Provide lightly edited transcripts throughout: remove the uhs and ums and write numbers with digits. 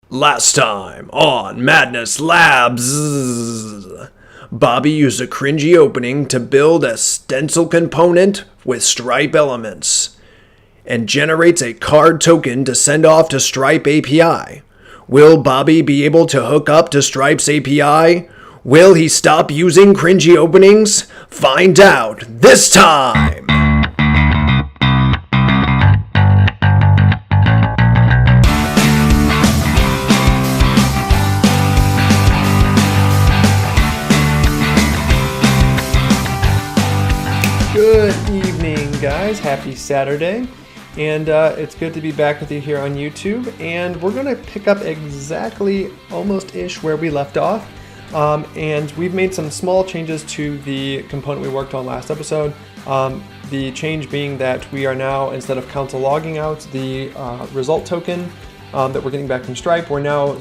Last time on Madness Labs, Bobby used a cringy opening to build a stencil component with Stripe elements and generates a card token to send off to Stripe API. Will Bobby be able to hook up to Stripe's API? Will he stop using cringy openings? Find out this time! Good evening, guys. Happy Saturday. And it's good to be back with you here on YouTube. And we're going to pick up exactly almost-ish where we left off. And we've made some small changes to the component we worked on last episode. The change being that we are now, instead of console logging out the result token that we're getting back from Stripe, we're now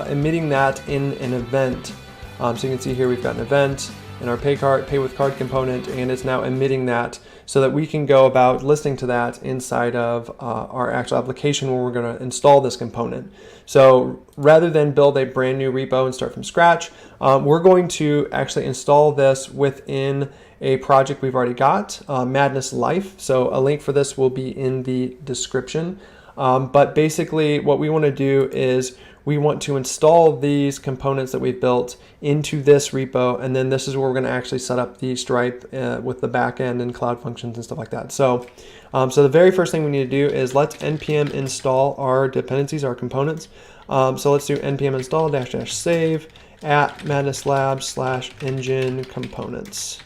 emitting that in an event. So you can see here we've got an event in our pay with card component, and it's now emitting that so that we can go about listening to that inside of our actual application where we're going to install this component. So rather than build a brand new repo and start from scratch, we're going to actually install this within a project we've already got, Madness Life. So a link for this will be in the description. But basically what we want to do is we want to install these components that we've built into this repo, and then this is where we're going to actually set up the Stripe with the backend and cloud functions and stuff like that. So, so the very first thing we need to do is let's npm install our dependencies, our components. So let's do npm install -- save at madnesslabs /engine components.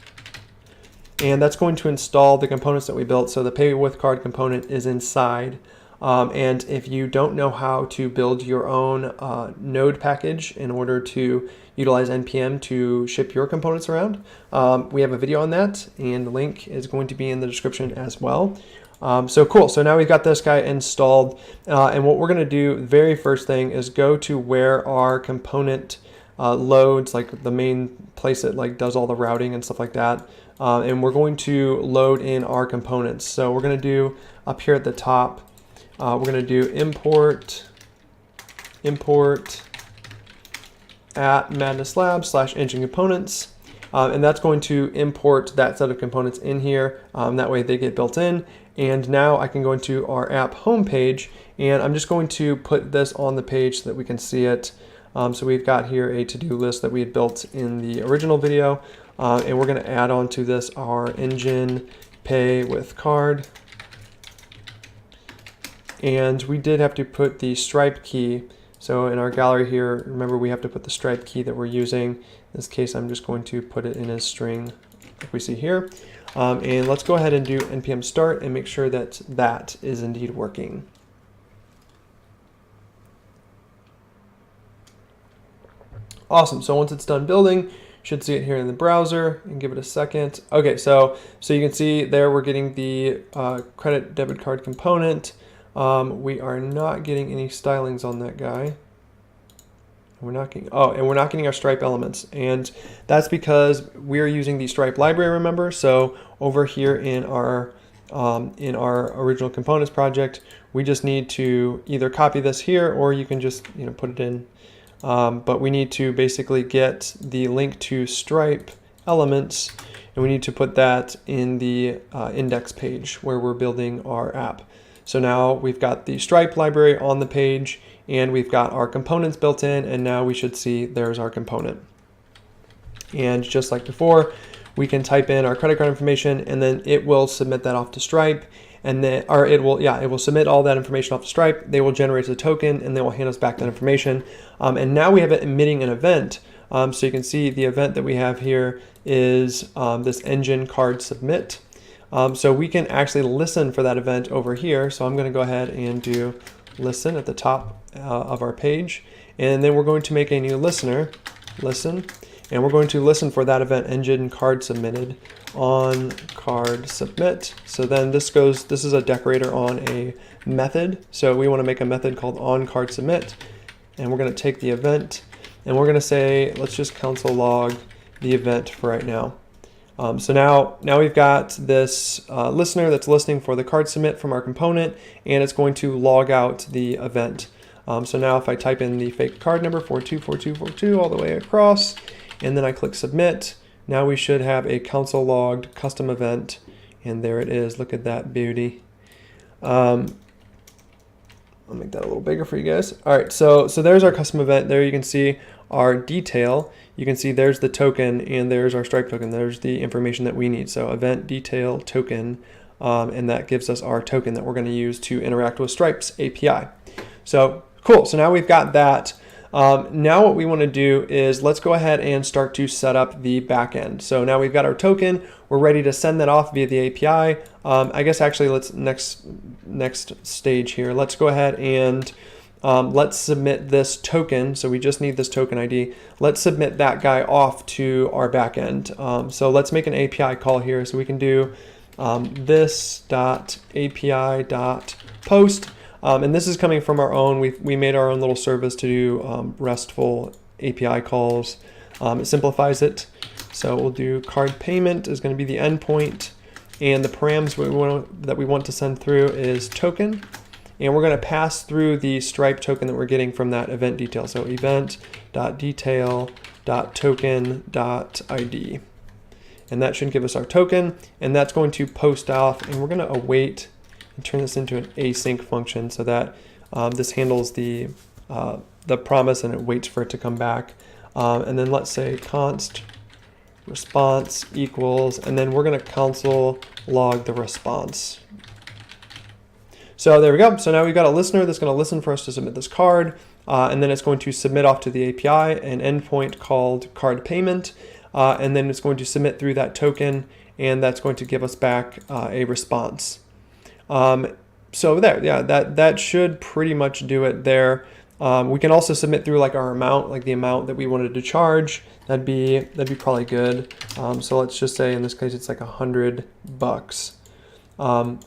And that's going to install the components that we built. So the pay with card component is inside. And if you don't know how to build your own node package in order to utilize npm to ship your components around, we have a video on that, and the link is going to be in the description as well. So cool. So now we've got this guy installed, and what we're going to do, the very first thing, is go to where our component loads, like the main place it like does all the routing and stuff like that. And we're going to load in our components. So we're going to do up here at the top. We're going to do import at madnesslabs /engine components, and that's going to import that set of components in here. That way they get built in. And now I can go into our app homepage, and I'm just going to put this on the page so that we can see it. So we've got here a to-do list that we had built in the original video, and we're going to add on to this our engine pay with card. And we did have to put the Stripe key. So in our gallery here, remember we have to put the Stripe key that we're using. In this case, I'm just going to put it in a string like we see here. And let's go ahead and do npm start and make sure that that is indeed working. Awesome. So once it's done building, you should see it here in the browser, and give it a second. Okay, so you can see there we're getting the credit debit card component. We are not getting any stylings on that guy. We're not getting, and we're not getting our Stripe elements, and that's because we're using the Stripe library, remember? So over here in our original components project, we just need to either copy this here, or you can just put it in. But we need to basically get the link to Stripe elements, and we need to put that in the index page where we're building our app. So now we've got the Stripe library on the page, and we've got our components built in, and now we should see there's our component. And just like before, we can type in our credit card information, and then it will submit that off to Stripe, and then, or it will submit all that information off to Stripe. They will generate the token, and they will hand us back that information. And now we have it emitting an event. So you can see the event that we have here is this engine card submit. So we can actually listen for that event over here. So I'm going to go ahead and do listen at the top of our page. And then we're going to make a new listener, listen, and we're going to listen for that event engine card submitted on card submit. So then this is a decorator on a method. So we want to make a method called on card submit. And we're going to take the event, and we're going to say, let's just console log the event for right now. So now we've got this listener that's listening for the card submit from our component, and it's going to log out the event. So now if I type in the fake card number 424242 all the way across, and then I click submit, now we should have a console logged custom event, and there it is. Look at that beauty. I'll make that a little bigger for you guys. All right, so there's our custom event. There you can see our detail. You can see there's the token, and there's our Stripe token. There's the information that we need. So event detail token, and that gives us our token that we're going to use to interact with Stripe's API. So cool. So now we've got that. Now what we want to do is let's go ahead and start to set up the backend. So now we've got our token. We're ready to send that off via the API. I guess actually let's next stage here. Let's go ahead and let's submit this token. So we just need this token ID. Let's submit that guy off to our backend. So let's make an API call here. So we can do this.api.post. And this is coming from our own. We made our own little service to do RESTful API calls. It simplifies it. So we'll do card payment is going to be the endpoint, and the params that we want to send through is token, and we're going to pass through the Stripe token that we're getting from that event detail. So event.detail.token.id, and that should give us our token, and that's going to post off, and we're going to await and turn this into an async function so that this handles the promise and it waits for it to come back. And then let's say const response equals, and then we're going to console log the response. So there we go. So now we've got a listener that's going to listen for us to submit this card, and then it's going to submit off to the API an endpoint called card payment, and then it's going to submit through that token, and that's going to give us back a response. So there, yeah, that should pretty much do it there. We can also submit through like our amount, like the amount that we wanted to charge. That'd be probably good. So let's just say in this case it's like $100.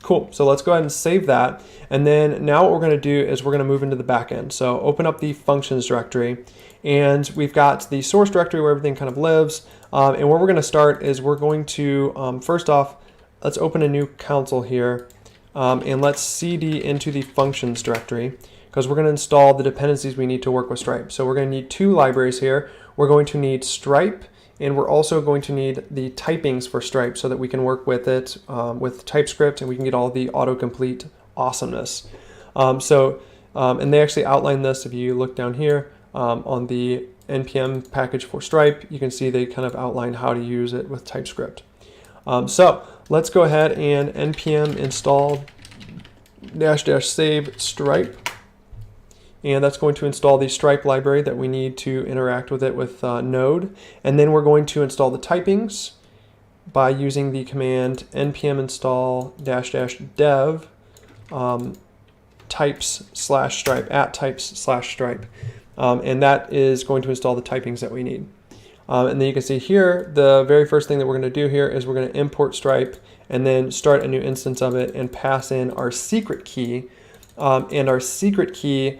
Cool. So let's go ahead and save that. And then now what we're going to do is we're going to move into the backend. So open up the functions directory, and we've got the source directory where everything kind of lives. And where we're going to start is we're going to first off, let's open a new console here, and let's cd into the functions directory, because we're going to install the dependencies we need to work with Stripe. So we're going to need two libraries here. We're going to need Stripe, and we're also going to need the typings for Stripe so that we can work with it with TypeScript, and we can get all the autocomplete awesomeness. And they actually outline this. If you look down here on the npm package for Stripe, you can see they kind of outline how to use it with TypeScript. So let's go ahead and npm install --save Stripe. And that's going to install the Stripe library that we need to interact with it with Node. And then we're going to install the typings by using the command npm install --dev types/Stripe @types/Stripe. And that is going to install the typings that we need. And then you can see here, the very first thing that we're going to do here is we're going to import Stripe and then start a new instance of it and pass in our secret key. And our secret key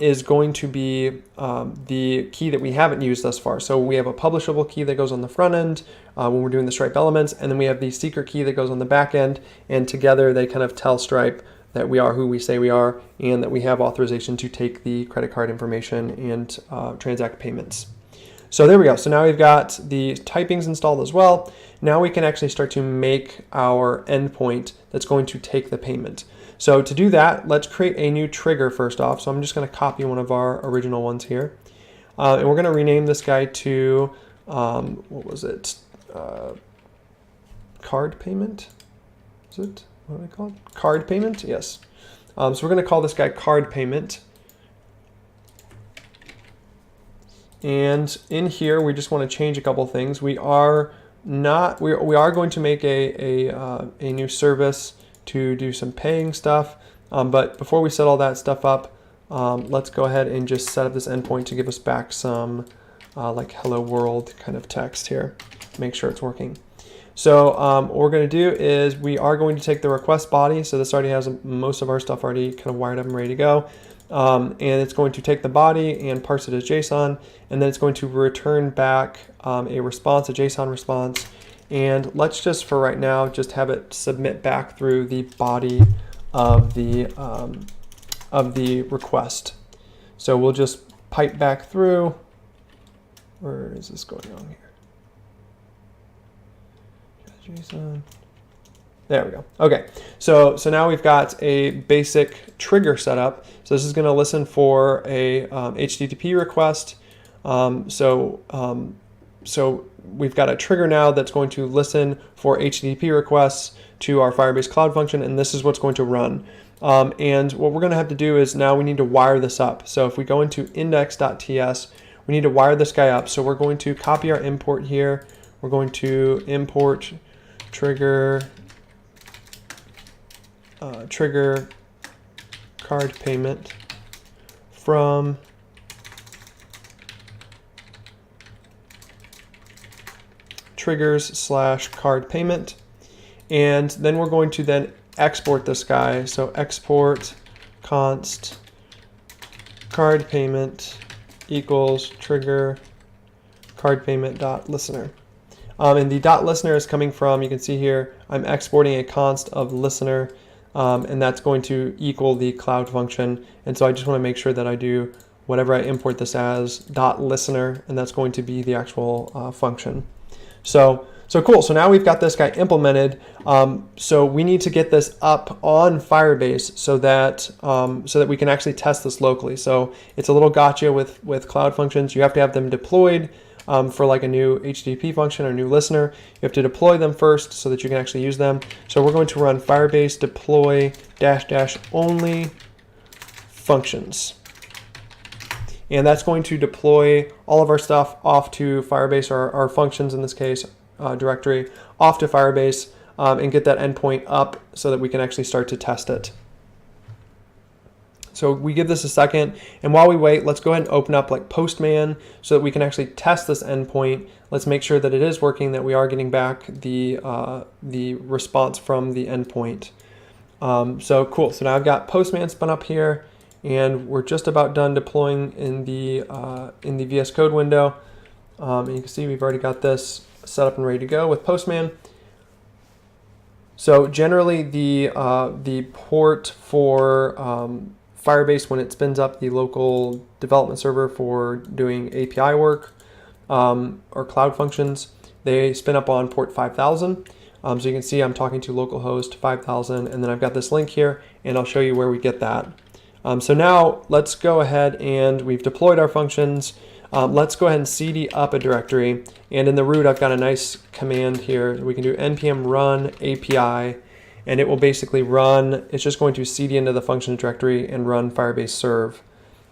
is going to be the key that we haven't used thus far. So we have a publishable key that goes on the front end when we're doing the Stripe elements, and then we have the secret key that goes on the back end, and together they kind of tell Stripe that we are who we say we are, and that we have authorization to take the credit card information and transact payments. So there we go. So now we've got the typings installed as well. Now we can actually start to make our endpoint that's going to take the payment. So to do that, let's create a new trigger first off. So I'm just going to copy one of our original ones here. And we're going to rename this guy to, what was it? Card payment? Is it? What do I call it? Card payment? Yes. So we're going to call this guy card payment. And in here, we just want to change a couple things. We are going to make a new service to do some paying stuff. But before we set all that stuff up, let's go ahead and just set up this endpoint to give us back some like hello world kind of text here. Make sure it's working. So what we're going to do is we are going to take the request body. So this already has most of our stuff already kind of wired up and ready to go. And it's going to take the body and parse it as JSON, and then it's going to return back a response, a JSON response. And let's just, for right now, just have it submit back through the body of the request. So we'll just pipe back through. Where is this going on here? JSON. There we go. Okay, so now we've got a basic trigger set up. So this is going to listen for a HTTP request. So we've got a trigger now that's going to listen for HTTP requests to our Firebase Cloud Function, and this is what's going to run. And what we're going to have to do is now we need to wire this up. So if we go into index.ts, we need to wire this guy up. So we're going to copy our import here. We're going to import trigger card payment from triggers/card payment, and then we're going to then export this guy. So export const card payment equals trigger card payment dot listener. And the dot listener is coming from, you can see here, I'm exporting a const of listener, and that's going to equal the cloud function. And so I just want to make sure that I do whatever I import this as dot listener, and that's going to be the actual function. So cool. So now we've got this guy implemented. So we need to get this up on Firebase so that we can actually test this locally. So it's a little gotcha with cloud functions. You have to have them deployed for like a new HTTP function or new listener. You have to deploy them first so that you can actually use them. So we're going to run Firebase deploy -- only functions. And that's going to deploy all of our stuff off to Firebase, or our functions in this case, directory, off to Firebase, and get that endpoint up so that we can actually start to test it. So we give this a second, and while we wait, let's go ahead and open up like Postman so that we can actually test this endpoint. Let's make sure that it is working, that we are getting back the response from the endpoint. So cool. So now I've got Postman spun up here, and we're just about done deploying in the VS Code window. And you can see we've already got this set up and ready to go with Postman. So generally the port for Firebase, when it spins up the local development server for doing API work or cloud functions, they spin up on port 5000. So you can see I'm talking to localhost 5000, and then I've got this link here, and I'll show you where we get that. So now let's go ahead, and we've deployed our functions. Let's go ahead and cd up a directory, and in the root I've got a nice command here. We can do npm run API, and it will basically run, it's just going to cd into the functions directory and run Firebase serve.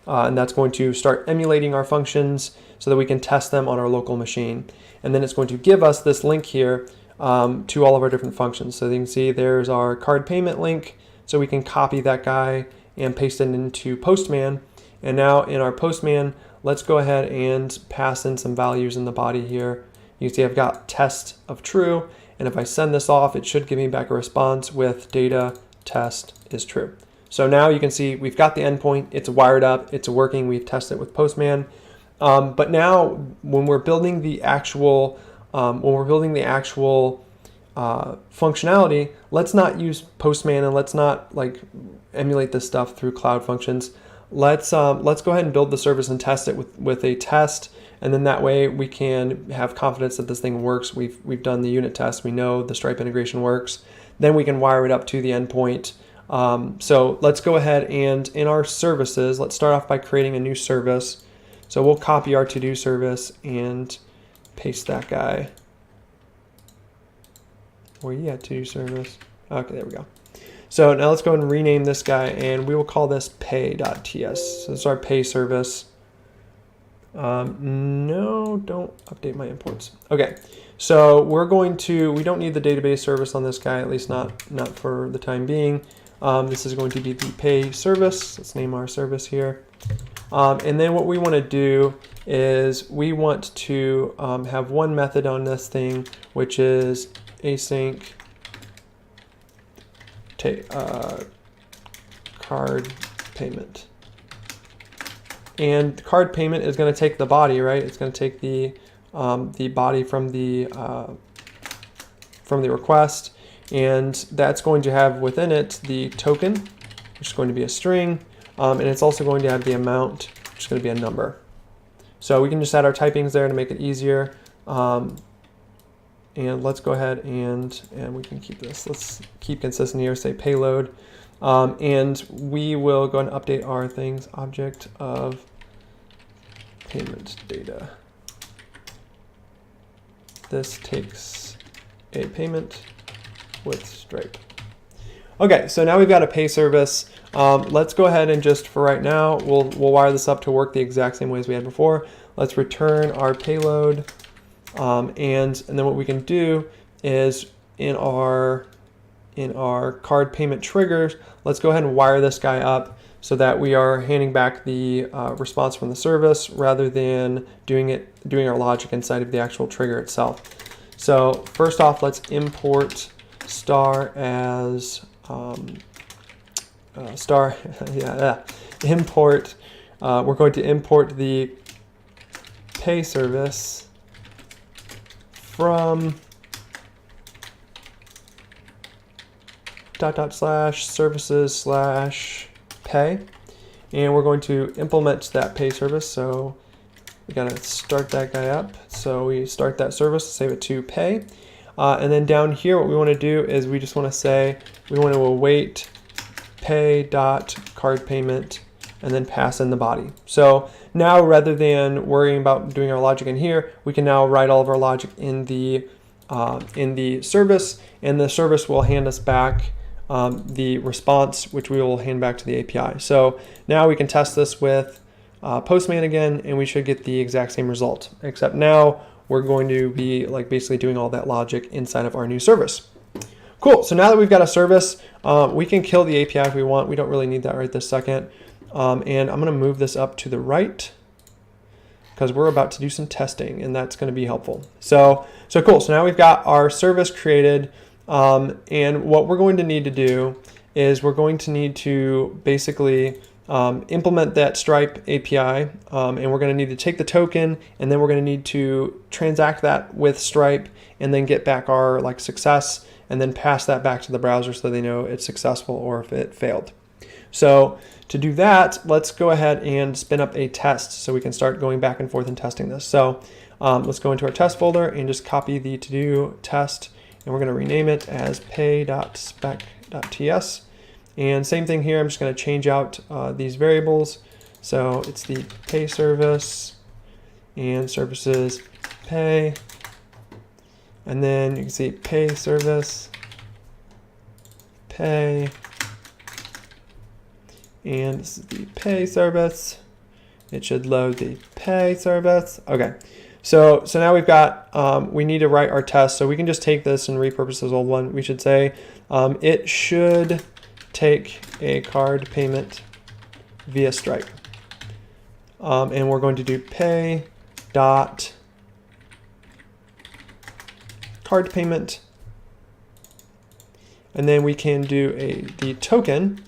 And that's going to start emulating our functions so that we can test them on our local machine. And then it's going to give us this link here to all of our different functions. So you can see there's our card payment link, so we can copy that guy and paste it into Postman. And now in our Postman, let's go ahead and pass in some values in the body here. You can see I've got test of true, and if I send this off, it should give me back a response with data test is true. So now you can see we've got the endpoint, it's wired up, it's working, we've tested it with Postman. But now when we're building the actual functionality, let's not use Postman, and let's not like emulate this stuff through cloud functions. Let's go ahead and build the service and test it with a test, and then that way we can have confidence that this thing works. We've done the unit test, we know the Stripe integration works. Then we can wire it up to the endpoint. So let's go ahead and in our services, let's start off by creating a new service. So we'll copy our to-do service and paste that guy. Where you at, to-do service? Okay, there we go. So now let's go ahead and rename this guy, and we will call this pay.ts. So this is our pay service. No, don't update my imports. Okay, so we don't need the database service on this guy, at least not for the time being. This is going to be the pay service. Let's name our service here. And then what we want to do is we want to have one method on this thing, which is async card payment. And card payment is going to take the body, right? It's going to take the body from the request, and that's going to have within it the token, which is going to be a string, and it's also going to have the amount which is going to be a number. So we can just add our typings there to make it easier. And let's go ahead and we can keep this. Let's keep consistent here, say payload. And we will go and update our things, object of payment data. This takes a payment with Stripe. Okay, so now we've got a pay service. Let's go ahead and just for right now, we'll wire this up to work the exact same way as we had before. Let's return our payload. And then what we can do is in our card payment triggers, let's go ahead and wire this guy up so that we are handing back the response from the service rather than doing our logic inside of the actual trigger itself. So first off, let's import star as import. We're going to import the pay service from /services/pay, and we're going to implement that pay service. So we gotta start that guy up. So we start that service, save it to pay, and then down here, what we want to do is we just want to say we want to await pay.card payment and then pass in the body. So now rather than worrying about doing our logic in here, we can now write all of our logic in the service, and the service will hand us back the response, which we will hand back to the API. So now we can test this with Postman again, and we should get the exact same result, except now we're going to be like basically doing all that logic inside of our new service. Cool, so now that we've got a service, we can kill the API if we want. We don't really need that right this second. And I'm gonna move this up to the right because we're about to do some testing, and that's gonna be helpful. So cool, so now we've got our service created, and what we're going to need to do is we're going to need to basically implement that Stripe API, and we're going to need to take the token, and then we're going to need to transact that with Stripe, and then get back our success, and then pass that back to the browser so they know it's successful or if it failed. So to do that, let's go ahead and spin up a test so we can start going back and forth and testing this. So let's go into our test folder and just copy the to-do test, and we're going to rename it as pay.spec.ts. And same thing here, I'm just going to change out these variables. So it's the pay service and services pay. And then you can see pay service, pay, and this is the pay service. It should load the pay service. Okay, so now we've got, we need to write our test. So we can just take this and repurpose this old one. We should say it should take a card payment via Stripe. And we're going to do pay dot card payment, and then we can do the token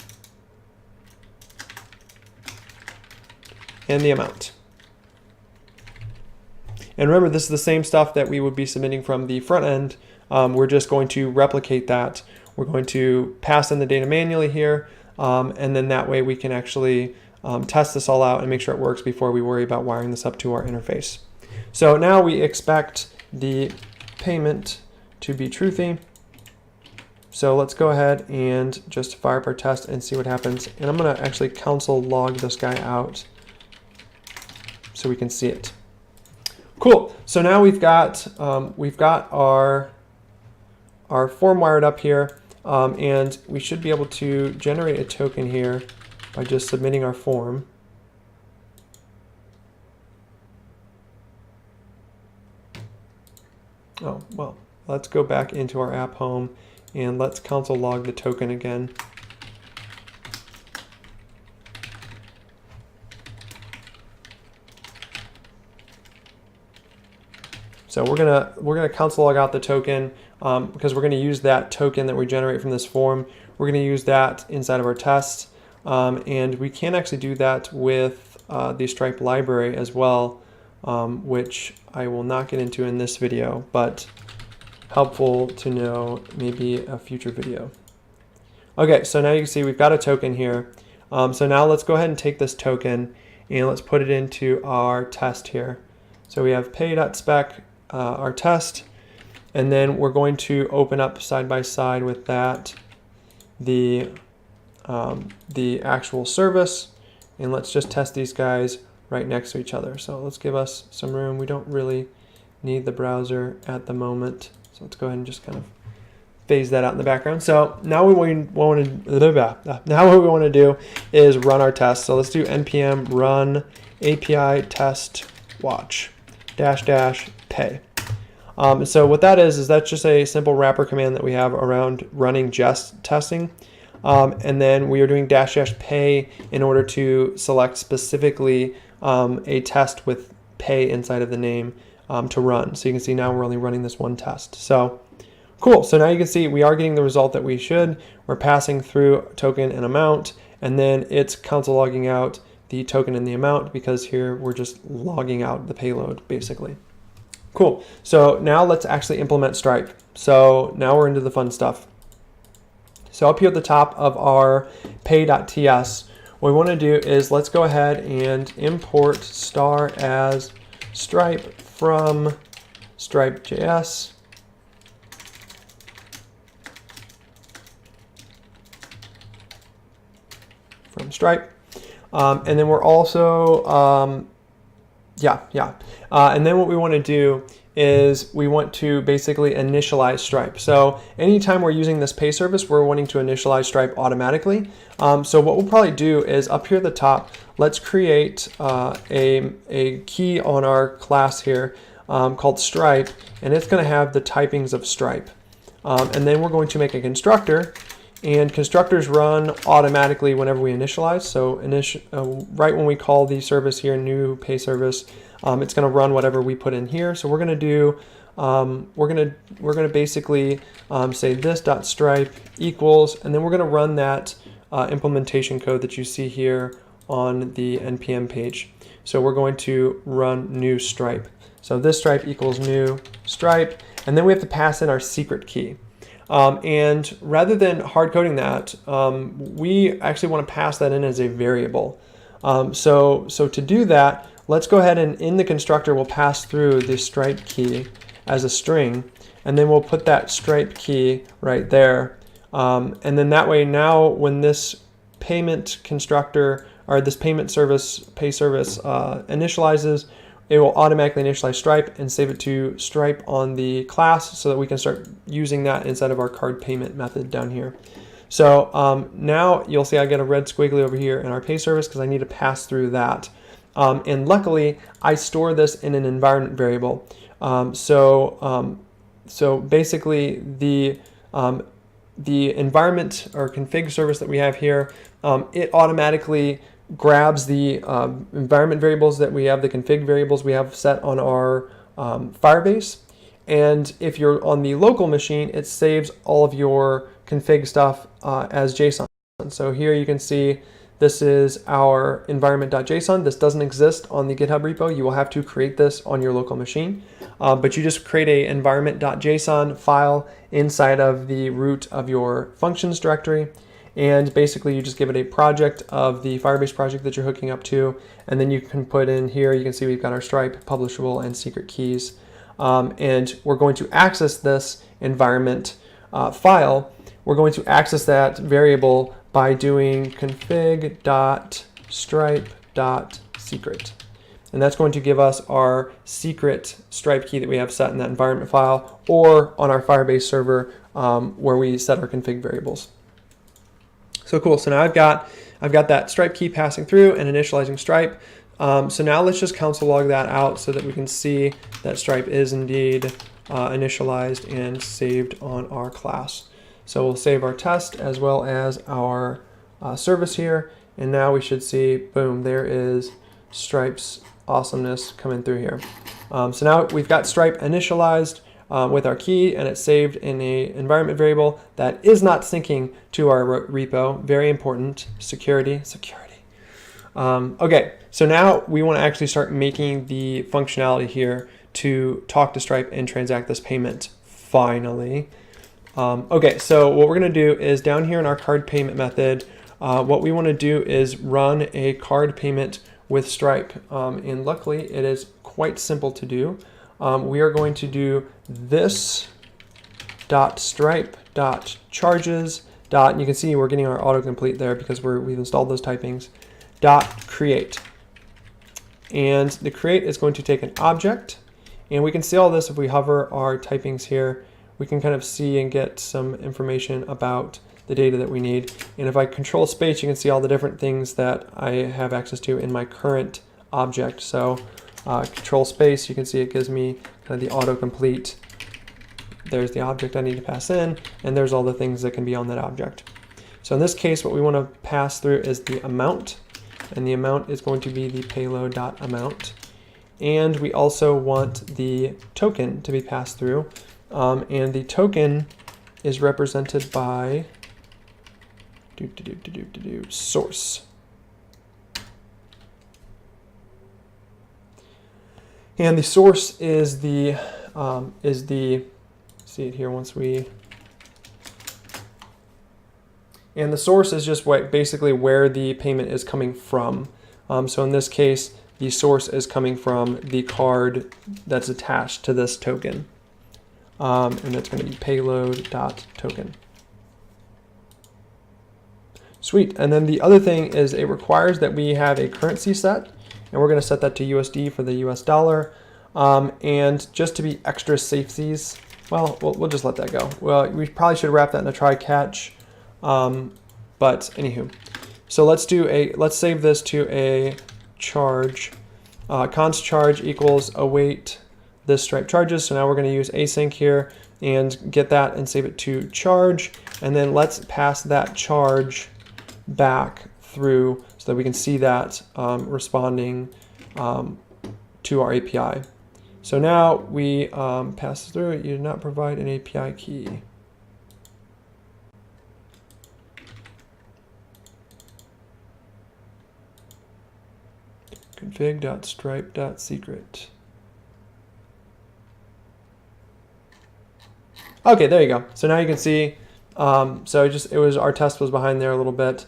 and the amount. And remember, this is the same stuff that we would be submitting from the front end. We're just going to replicate that. We're going to pass in the data manually here, and then that way we can actually test this all out and make sure it works before we worry about wiring this up to our interface. So now we expect the payment to be truthy. So let's go ahead and just fire up our test and see what happens. And I'm going to actually console log this guy out so we can see it. Cool. So now we've got our form wired up here, and we should be able to generate a token here by just submitting our form. Oh, well, let's go back into our app home and let's console log the token again. So we're gonna console log out the token because we're gonna use that token that we generate from this form. We're gonna use that inside of our test, and we can actually do that with the Stripe library as well, which I will not get into in this video, but helpful to know maybe a future video. Okay, so now you can see we've got a token here. So now let's go ahead and take this token and let's put it into our test here. So we have pay.spec, our test, and then we're going to open up side by side with that the actual service, and let's just test these guys right next to each other. So let's give us some room. We don't really need the browser at the moment, so let's go ahead and just kind of phase that out in the background. So now what we want to do is run our test. So let's do npm run API test watch --pay. So what that is that's just a simple wrapper command that we have around running jest testing. And then we are doing --pay in order to select specifically a test with pay inside of the name to run. So you can see now we're only running this one test. So cool. So now you can see we are getting the result that we should. We're passing through token and amount, and then it's console logging out the token and the amount, because here we're just logging out the payload basically. Cool. So now let's actually implement Stripe. So now we're into the fun stuff. So up here at the top of our pay.ts, what we want to do is let's go ahead and import star as Stripe from Stripe.js. From Stripe. And then we're also, and then what we want to do is we want to basically initialize Stripe. So anytime we're using this pay service, we're wanting to initialize Stripe automatically. So what we'll probably do is up here at the top, let's create a key on our class here called Stripe, and it's going to have the typings of Stripe. And then we're going to make a constructor, and constructors run automatically whenever we initialize. So right when we call the service here, new pay service, it's going to run whatever we put in here. So we're going to do, we're going to basically say this.stripe equals, and then we're going to run that implementation code that you see here on the npm page. So we're going to run new Stripe. So this Stripe equals new Stripe, and then we have to pass in our secret key. And rather than hard coding that, we actually want to pass that in as a variable. So to do that, let's go ahead and in the constructor, we'll pass through the Stripe key as a string, and then we'll put that Stripe key right there. And then that way now when this payment constructor or this payment service, pay service initializes, it will automatically initialize Stripe and save it to Stripe on the class so that we can start using that inside of our card payment method down here. So now you'll see I get a red squiggly over here in our pay service because I need to pass through that. And luckily, I store this in an environment variable. So basically, the environment or config service that we have here, it automatically grabs the environment variables that we have, the config variables we have set on our Firebase. And if you're on the local machine, it saves all of your config stuff as JSON. So here you can see this is our environment.json. This doesn't exist on the GitHub repo. You will have to create this on your local machine. But you just create a environment.json file inside of the root of your functions directory. And basically you just give it a project of the Firebase project that you're hooking up to. And then you can put in here, you can see we've got our Stripe, publishable, and secret keys. And we're going to access this environment file. We're going to access that variable by doing config.stripe.secret. And that's going to give us our secret Stripe key that we have set in that environment file, or on our Firebase server where we set our config variables. So cool. So now I've got that Stripe key passing through and initializing Stripe. So now let's just console log that out so that we can see that Stripe is indeed initialized and saved on our class. So we'll save our test as well as our service here. And now we should see, boom, there is Stripe's awesomeness coming through here. So now we've got Stripe initialized with our key, and it's saved in a environment variable that is not syncing to our repo. Very important. Security. Okay, so now we want to actually start making the functionality here to talk to Stripe and transact this payment finally. Okay, so what we're going to do is down here in our card payment method, what we want to do is run a card payment with Stripe. And luckily, it is quite simple to do. We are going to do this .stripe.charges. And you can see we're getting our autocomplete there because we've installed those typings. .create. And the create is going to take an object. And we can see all this if we hover our typings here. We can kind of see and get some information about the data that we need. And if I control space, you can see all the different things that I have access to in my current object. So control space, you can see it gives me kind of the autocomplete. There's the object I need to pass in, and there's all the things that can be on that object. So in this case, what we want to pass through is the amount, and the amount is going to be the payload.amount. And we also want the token to be passed through, and the token is represented by source. And the source is the see it here once we, and the source is just basically where the payment is coming from. So in this case, the source is coming from the card that's attached to this token. And that's going to be payload.token. Sweet. And then the other thing is it requires that we have a currency set, and we're going to set that to USD for the US dollar. And just to be extra safeties, well, we'll just let that go. Well, we probably should wrap that in a try catch. But anywho, so let's save this to a charge. Const charge equals await this Stripe charges. So now we're going to use async here and get that and save it to charge. And then let's pass that charge back through so that we can see that responding to our API. So now we pass through it. You did not provide an API key. Config.stripe.secret. Okay, there you go. So now you can see, our test was behind there a little bit.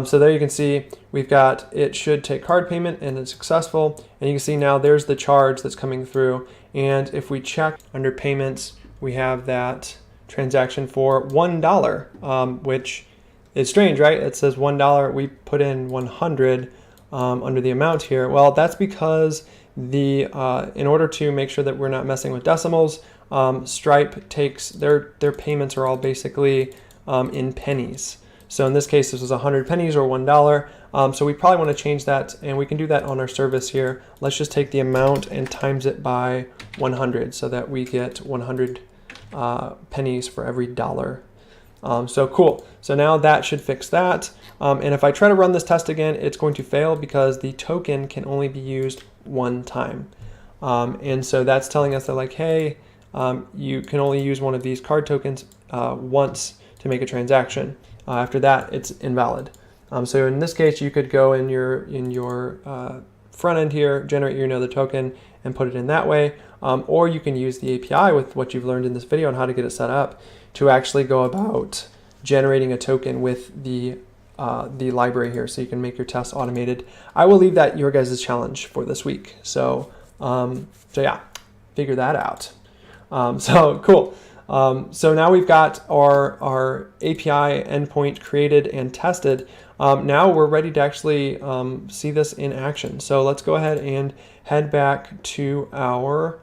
So there you can see we've got, it should take card payment and it's successful. And you can see now there's the charge that's coming through. And if we check under payments, we have that transaction for $1, which is strange, right? It says $1. We put in 100 under the amount here. Well, that's because in order to make sure that we're not messing with decimals, Stripe takes their payments are all basically in pennies. So in this case, this was 100 pennies or $1. So we probably want to change that, and we can do that on our service here. Let's just take the amount and times it by 100 so that we get 100 pennies for every dollar. So cool. So now that should fix that. And if I try to run this test again, it's going to fail because the token can only be used one time. And so that's telling us that, like, hey, you can only use one of these card tokens once to make a transaction. After that, it's invalid. So in this case, you could go in your front end here, generate your the token, and put it in that way. Or you can use the API with what you've learned in this video on how to get it set up to actually go about generating a token with the library here, so you can make your tests automated. I will leave that your guys' challenge for this week. So yeah, figure that out. So cool. So now we've got our API endpoint created and tested. Now we're ready to actually see this in action. So let's go ahead and head back to our,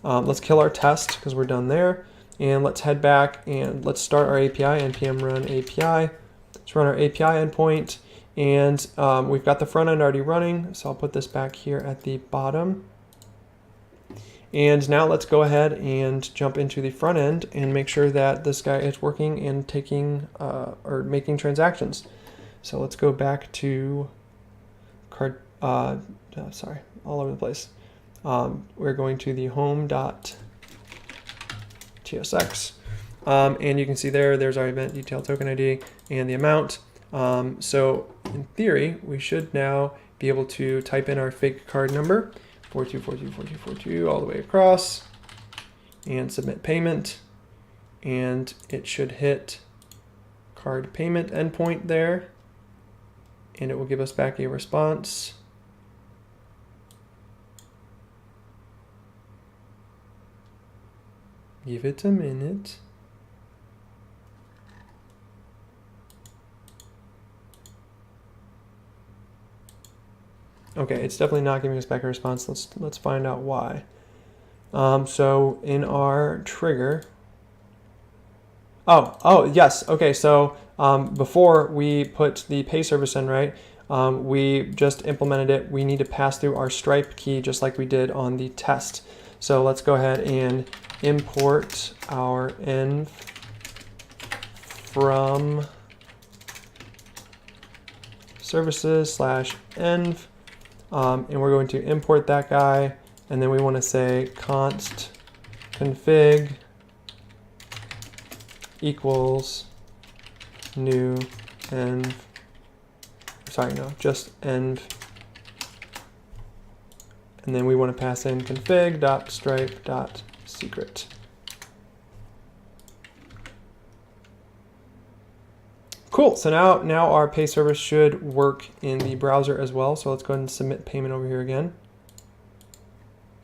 let's kill our test because we're done there. And let's head back and let's start our API, npm run API. Let's run our API endpoint. And we've got the front end already running. So I'll put this back here at the bottom. And now let's go ahead and jump into the front end and make sure that this guy is working and taking or making transactions. So let's go back to card, sorry, all over the place. We're going to the home.tsx. And you can see there's our event detail token ID and the amount. So in theory, we should now be able to type in our fake card number, 42424242 all the way across, and submit payment, and it should hit card payment endpoint there, and it will give us back a response. Give it a minute. Okay, it's definitely not giving us back a response. Let's find out why. So in our trigger, oh yes, okay. So before we put the pay service in, right? We just implemented it. We need to pass through our Stripe key just like we did on the test. So let's go ahead and import our env from services/env. And we're going to import that guy, and then we want to say const config equals new env, sorry, no, just env, and then we want to pass in config.stripe.secret. Cool, so now our pay service should work in the browser as well. So let's go ahead and submit payment over here again.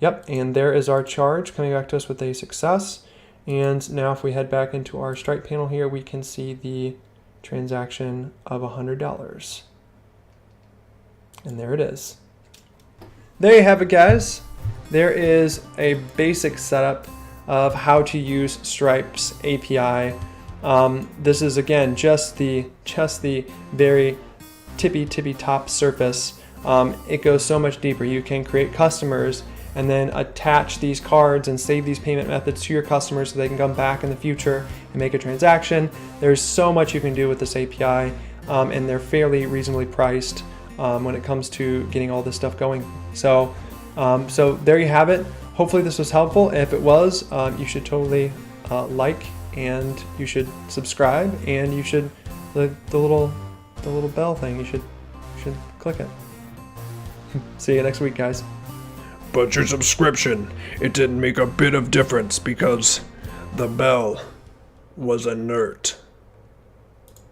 Yep, and there is our charge coming back to us with a success. And now if we head back into our Stripe panel here, we can see the transaction of $100. And there it is. There you have it, guys. There is a basic setup of how to use Stripe's API. This is again just the very tippy top surface. It goes so much deeper. You can create customers and then attach these cards and save these payment methods to your customers so they can come back in the future and make a transaction. There's so much you can do with this API, and they're fairly reasonably priced when it comes to getting all this stuff going. So there you have it. Hopefully this was helpful. If it was, you should totally like, and you should subscribe, and you should the little bell thing. You should click it. See you next week, guys. But your subscription, it didn't make a bit of difference because the bell was inert.